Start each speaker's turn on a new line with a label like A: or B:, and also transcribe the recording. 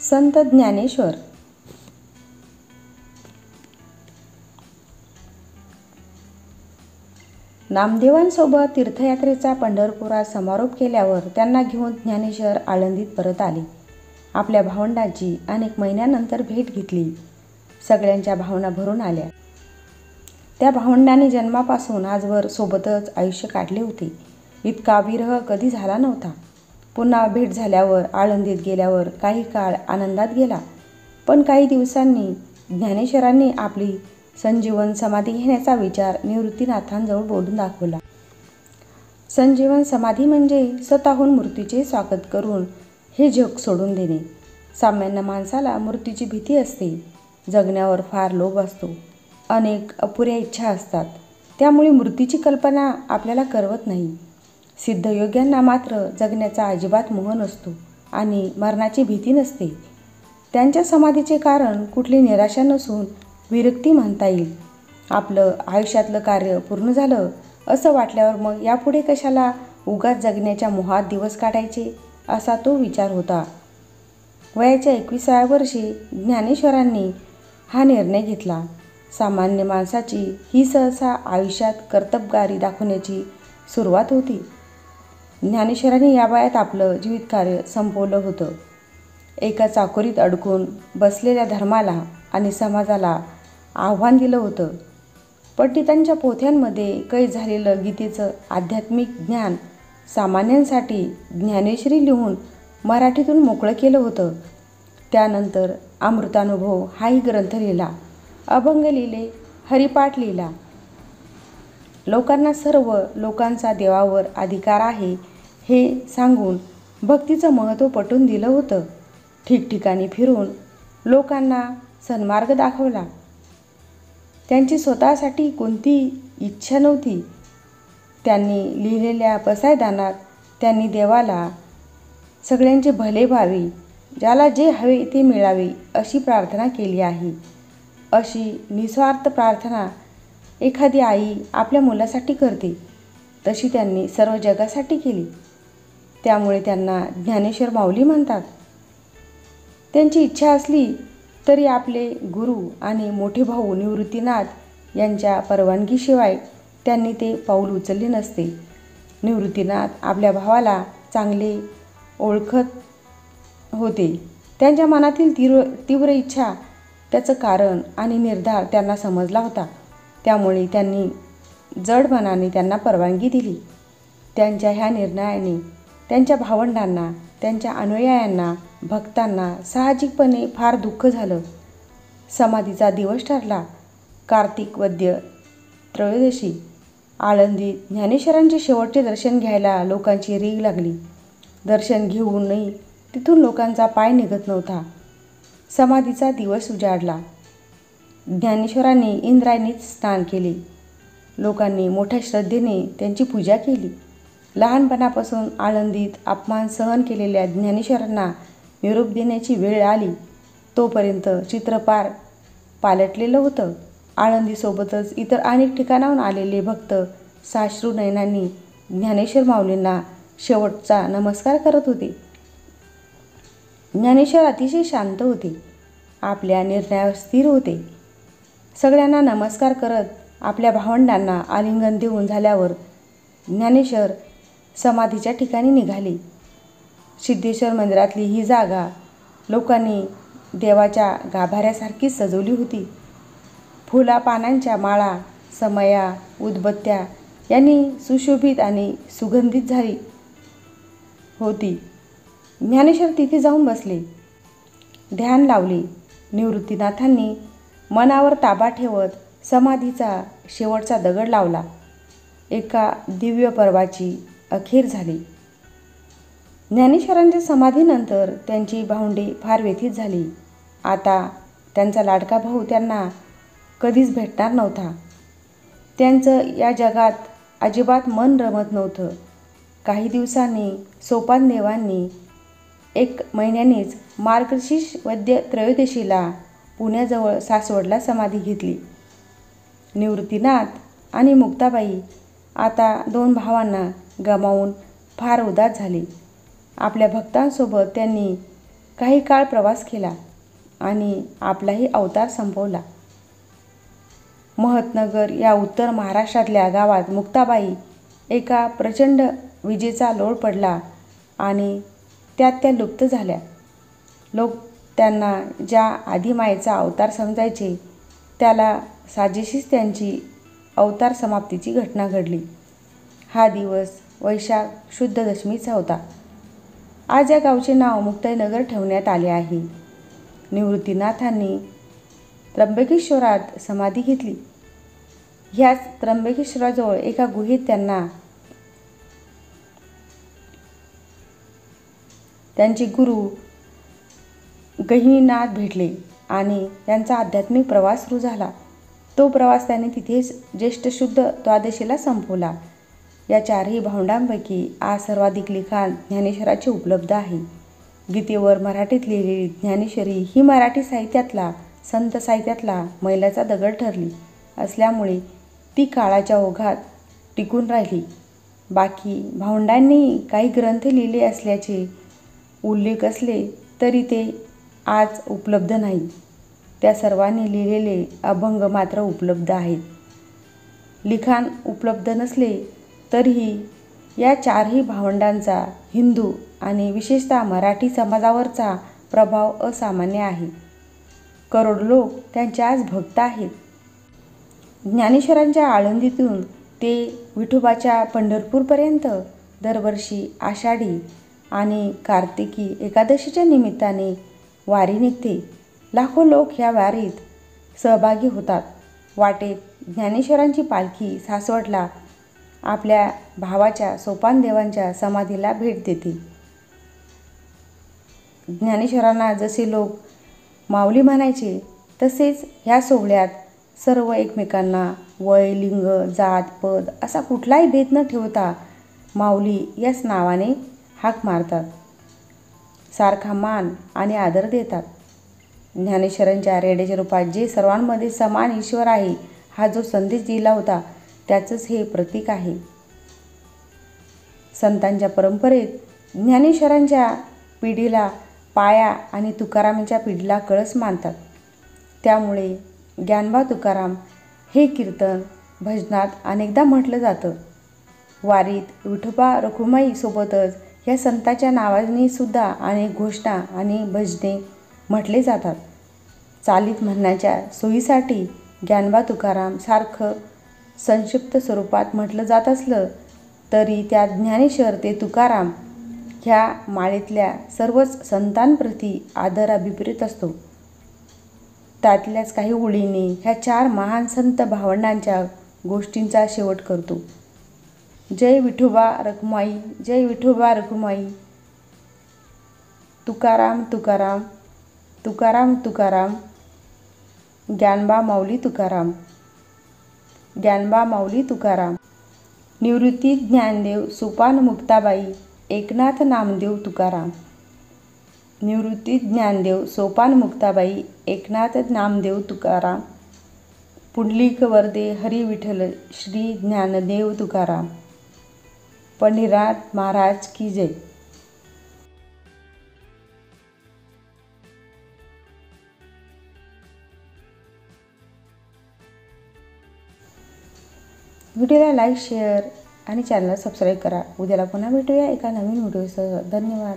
A: संत ज्ञानेश्वर. नामदेवांसोबत तीर्थयात्रेचा पंढरपुरात समारोप केल्यावर त्यांना घेऊन ज्ञानेश्वर आळंदीत परत आले. आपल्या भावंडांची अनेक महिन्यानंतर भेट घेतली. सगळ्यांच्या भावना भरून आल्या. त्या भावंडांनी जन्मापासून आजवर सोबतच आयुष्य काढले होते. इतका विरह कधी झाला नव्हता. पुन्हा भेट झाल्यावर आळंदीत गेल्यावर काही काळ आनंदात गेला. पण काही दिवसांनी ज्ञानेश्वरांनी आपली संजीवन समाधी घेण्याचा विचार निवृत्तीनाथांजवळ बोलून दाखवला. संजीवन समाधी म्हणजे स्वतःहून मृत्यूचे स्वागत करून हे जग सोडून देणे. सामान्य माणसाला मृत्यूची भीती असते. जगण्यावर फार लोभ असतो. अनेक अपुऱ्या इच्छा असतात. त्यामुळे मृत्यूची कल्पना आपल्याला करवत नाही. सिद्धयोग्यांना मात्र जगण्याचा अजिबात मोह नसतो आणि मरणाची भीती नसते. त्यांच्या समाधीचे कारण कुठली निराशा नसून विरक्ती म्हणता येईल. आपलं आयुष्यातलं कार्य पूर्ण झालं असं वाटल्यावर मग यापुढे कशाला उगाच जगण्याच्या मोहात दिवस काढायचे, असा तो विचार होता. वयाच्या 21व्या वर्षी ज्ञानेश्वरांनी हा निर्णय घेतला. सामान्य माणसाची ही सहसा आयुष्यात कर्तबगारी दाखवण्याची सुरुवात होती. ज्ञानेश्वरांनी या वयात आपलं जीवितकार्य संपवलं होतं. एका चाकोरीत अडकून बसलेल्या धर्माला आणि समाजाला आव्हान दिलं होतं. पंडितांच्या पोथ्यांमध्ये कैद झालेलं गीतेचं आध्यात्मिक ज्ञान सामान्यांसाठी ज्ञानेश्वरी लिहून मराठीतून मोकळं केलं होतं. त्यानंतर अमृतानुभव हाही ग्रंथ लिहिला. अभंग लिहिले, हरिपाठ लिहिला. लोकांना सर्व लोकांचा देवावर अधिकार आहे हे सांगून भक्तीचं महत्त्व पटवून दिलं होतं. ठिकठिकाणी फिरून लोकांना सन्मार्ग दाखवला. त्यांची स्वतःसाठी कोणती इच्छा नव्हती. त्यांनी लिहिलेल्या पसायदानात त्यांनी देवाला सगळ्यांचे भले व्हावे, ज्याला जे हवे ते मिळावे अशी प्रार्थना केली आहे. अशी निस्वार्थ प्रार्थना एखादी आई आपल्या मुलासाठी करते, तशी त्यांनी सर्व जगासाठी केली. त्यामुळे त्यांना ज्ञानेश्वर माऊली म्हणतात. त्यांची इच्छा असली तरी आपले गुरु आणि मोठे भाऊ निवृत्तीनाथ यांच्या परवानगीशिवाय त्यांनी ते पाऊल उचलले नसते. निवृत्तीनाथ आपल्या भावाला चांगले ओळखत होते. त्यांच्या मनातील तीव्र इच्छा, त्याचं कारण आणि निर्धार त्यांना समजला होता. त्यामुळे त्यांनी जड मनाने त्यांना परवानगी दिली. त्यांच्या ह्या निर्णयाने त्यांच्या भावंडांना, त्यांच्या अनुयायांना, भक्तांना साहजिकपणे फार दुःख झालं. समाधीचा दिवस ठरला. कार्तिक वद्य त्रयोदशी. आळंदीत ज्ञानेश्वरांचे शेवटचे दर्शन घ्यायला लोकांची रीघ लागली. दर्शन घेऊनही तिथून लोकांचा पाय निघत नव्हता. समाधीचा दिवस उजाडला. ज्ञानेश्वरांनी इंद्रायणीत स्नान केले. लोकांनी मोठ्या श्रद्धेने त्यांची पूजा केली. लहानपणापासून आळंदीत अपमान सहन केलेल्या ज्ञानेश्वरांना निरोप देण्याची वेळ आली तोपर्यंत चित्र पालटलेलं होतं. आळंदीसोबतच इतर अनेक ठिकाणाहून आलेले भक्त साश्रू नयनांनी ज्ञानेश्वर माऊलींना शेवटचा नमस्कार करत होते. ज्ञानेश्वर अतिशय शांत होते. आपल्या निर्णयावर स्थिर होते. सगळ्यांना नमस्कार करत आपल्या भावंडांना आलिंगन देऊन झाल्यावर ज्ञानेश्वर समाधीच्या ठिकाणी निघाले. सिद्धेश्वर मंदिरातली ही जागा लोकांनी देवाच्या गाभाऱ्यासारखी सजवली होती. फुला पानांच्या माळा, समया, उदबत्त्या यांनी सुशोभित आणि सुगंधित झाली होती. ज्ञानेश्वर तिथे जाऊन बसले. ध्यान लावले. निवृत्तीनाथांनी मनावर ताबा ठेवत समाधीचा शेवटचा दगड लावला. एका दिव्य पर्वाची अखेर झाली. ज्ञानेश्वरांच्या समाधीनंतर त्यांची भावंडे फार व्यथित झाली. आता त्यांचा लाडका भाऊ त्यांना कधीच भेटणार नव्हता. त्यांचं या जगात अजिबात मन रमत नव्हतं. काही दिवसांनी सोपानदेवांनी 1 महिन्यांनीच मार्गशीर्ष वद्य त्रयोदशीला पुण्याजवळ सासवडला समाधी घेतली. निवृत्तीनाथ आणि मुक्ताबाई आता 2 भावांना गमावून फार उदास झाले. आपल्या भक्तांसोबत त्यांनी काही काळ प्रवास केला आणि आपलाही अवतार संपवला. महतनगर या उत्तर महाराष्ट्रातल्या गावात मुक्ताबाई एका प्रचंड विजेचा लोळ पडला आणि त्यात त्या लुप्त झाल्या. लोक त्यांना ज्या आदिमायेचा अवतार समजायचे त्याला साजेशीच त्यांची अवतार समाप्तीची घटना घडली. हा दिवस वैशाख शुद्ध दशमीचा होता. आज या गावचे नाव मुक्ताईनगर ठेवण्यात आले आहे. निवृत्तीनाथांनी त्र्यंबकेश्वरात समाधी घेतली. ह्याच त्र्यंबकेश्वराजवळ एका गुहेत त्यांना त्यांचे गुरु गहिनीनाथ भेटले आणि त्यांचा आध्यात्मिक प्रवास सुरू झाला. तो प्रवास त्यांनी तिथेच ज्येष्ठ शुद्ध द्वादशीला संपवला. या चारही भावंडांपैकी आज सर्वाधिक लिखाण ज्ञानेश्वराचे उपलब्ध आहे. गीतेवर मराठीत लिहिलेली ज्ञानेश्वरी ही मराठी साहित्यातला, संत साहित्यातला मैलाचा दगड ठरली असल्यामुळे ती काळाच्या ओघात टिकून राहिली. बाकी भावंडांनी काही ग्रंथ लिहिले असल्याचे उल्लेख असले तरी ते आज उपलब्ध नाही. त्या सर्वांनी लिहिलेले अभंग मात्र उपलब्ध आहेत. लिखाण उपलब्ध नसले तरीही या चारही भावंडांचा हिंदू आणि विशेषतः मराठी समाजावरचा प्रभाव असामान्य आहे. करोडो लोक त्यांचे आज भक्त आहेत. ज्ञानेश्वरांच्या आळंदीतून ते विठोबाच्या पंढरपूरपर्यंत दरवर्षी आषाढी आणि कार्तिकी एकादशीच्या निमित्ताने वारी निघते. लाखो लोक ह्या वारीत सहभागी होतात. वाटेत ज्ञानेश्वरांची पालखी सासवडला आपल्या भावाच्या सोपानदेवांच्या समाधीला भेट देते. ज्ञानेश्वरांना जसे लोक माऊली म्हणायचे तसेच ह्या सोहळ्यात सर्व एकमेकांना वय, लिंग, जात, पद असा कुठलाही भेद न ठेवता माऊली याच नावाने हाक मारतात. सारखा मान आणि आदर देतात. ज्ञानेश्वरांच्या रेड्याच्या रूपात जे सर्वांमध्ये समान ईश्वर आहे हा जो संदेश दिला होता त्याचंच हे प्रतीक आहे. संतांच्या परंपरेत ज्ञानेश्वरांच्या पिढीला पाया आणि तुकारामांच्या पिढीला कळस मानतात. त्यामुळे ज्ञानबा तुकाराम हे कीर्तन भजनात अनेकदा म्हटलं जातं. वारीत विठोबा रखुमाई सोबतच या संतांच्या नावाने सुद्धा अनेक घोषणा आणि भजने म्हटले जातात. चालीत म्हणण्याच्या सोयीसाठी ज्ञानबा तुकाराम सारखं संक्षिप्त स्वरूपात म्हटलं जात असलं तरी त्यात ज्ञानेश्वर ते तुकाराम ह्या माळेतल्या सर्वच संतांप्रती आदर अभिप्रेत असतो. त्यातल्याच काही ओळींनी ह्या चार महान संत भावंडांच्या गोष्टींचा शेवट करतो. जय विठोबा रखुमाई, जय विठोबा रखुमाई. तुकाराम तुकाराम, तुकाराम तुकाराम. ज्ञानबा माऊली तुकाराम, ज्ञानबा माऊली तुकाराम. निवृत्ती ज्ञानदेव सोपान मुक्ताबाई, एकनाथ नामदेव तुकाराम. निवृत्ती ज्ञानदेव सोपान मुक्ताबाई, एकनाथ नामदेव तुकाराम. पुंडलिक वरदे हरी विठ्ठल श्री ज्ञानदेव तुकाराम. पंढरीनाथ महाराज की जय. व्हिडिओला लाईक, शेअर आणि चॅनलला सबस्क्राईब करा. उद्याला पुन्हा भेटूया एका नवीन व्हिडिओसह. धन्यवाद.